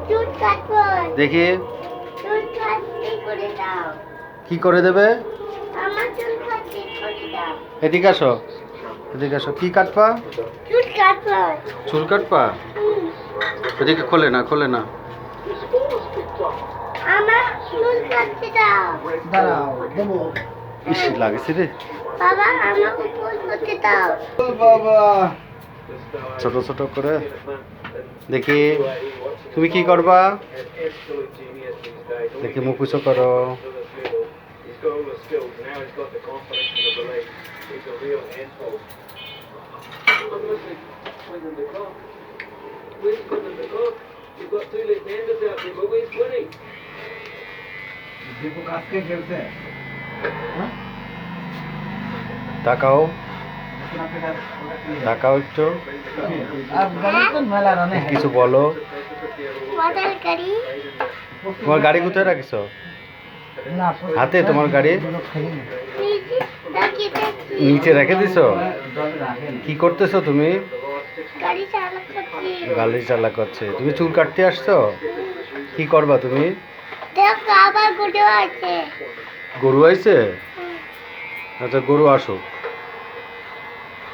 চুল কাটবো। দেখি চুল কাটতে করে দাও। কি করে দেবে। আমার চুল কাটতে করে দাও। এদিকে আসো, এদিকে আসো। কি কাটবা। চুল কাটবো। চুল কাটবা। এদিকে খোলে না, খোলে না। আমার চুল কাটতে দাও। দাঁড়াও দেবো। ইস লাগেছে রে। বাবা আমাকে চুল কাটতে দাও। বাবা ছোট ছোট করে দেখি তুমি কি করবা। দেখি মুখ উঁচু করো। দীপু কাজকে খেলছে। তাকাও, তাকাও একটু। আফগানিস্তান মেলা রানে কিছু বলো। মজার গাড়ি। তোমার গাড়ি কোথায় রাখিছো। না হাতে তোমার গাড়ি নিচে রাখি দেখি। নিচে রেখে দিছো। কি করতেছো তুমি। গাড়ি চালাচ্ছি। গাড়ি চালা করছে। তুমি চুল কাটতে আসছো। কি করবা তুমি। দেখো আবার গুলো আছে। গরু আইছে। আচ্ছা গরু আসো,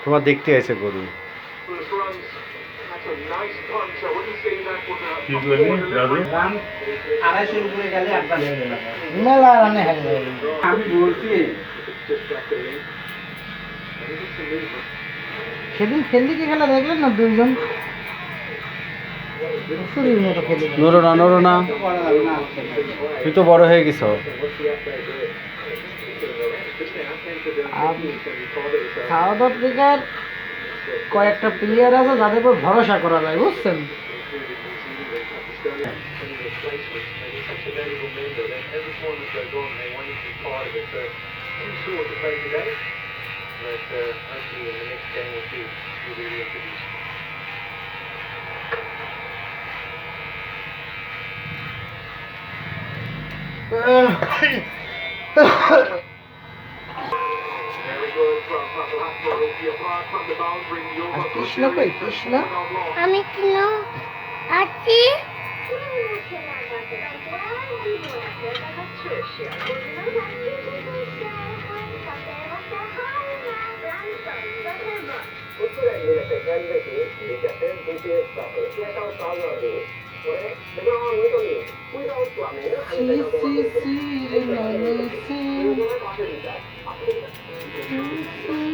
তোমার দেখতে আইছে গরু। রান 250 উপরে গেলে একবার মেলা রানে হেরে যাবে। আমি বলছি সেদিন খেললি কি খেলা দেখলেন না দুইজন শরীর মতো খেলে নড়ো না, নড়ো না। তুই তো বড় হয়ে গেছো। সাউথ আফ্রিকার কয়েকটা প্লেয়ার আছে যাদের উপর ভরসা করা যায় বুঝছেন। আর কৃষ্ণ কই কৃষ্ণ আমি কেন আছি। C C C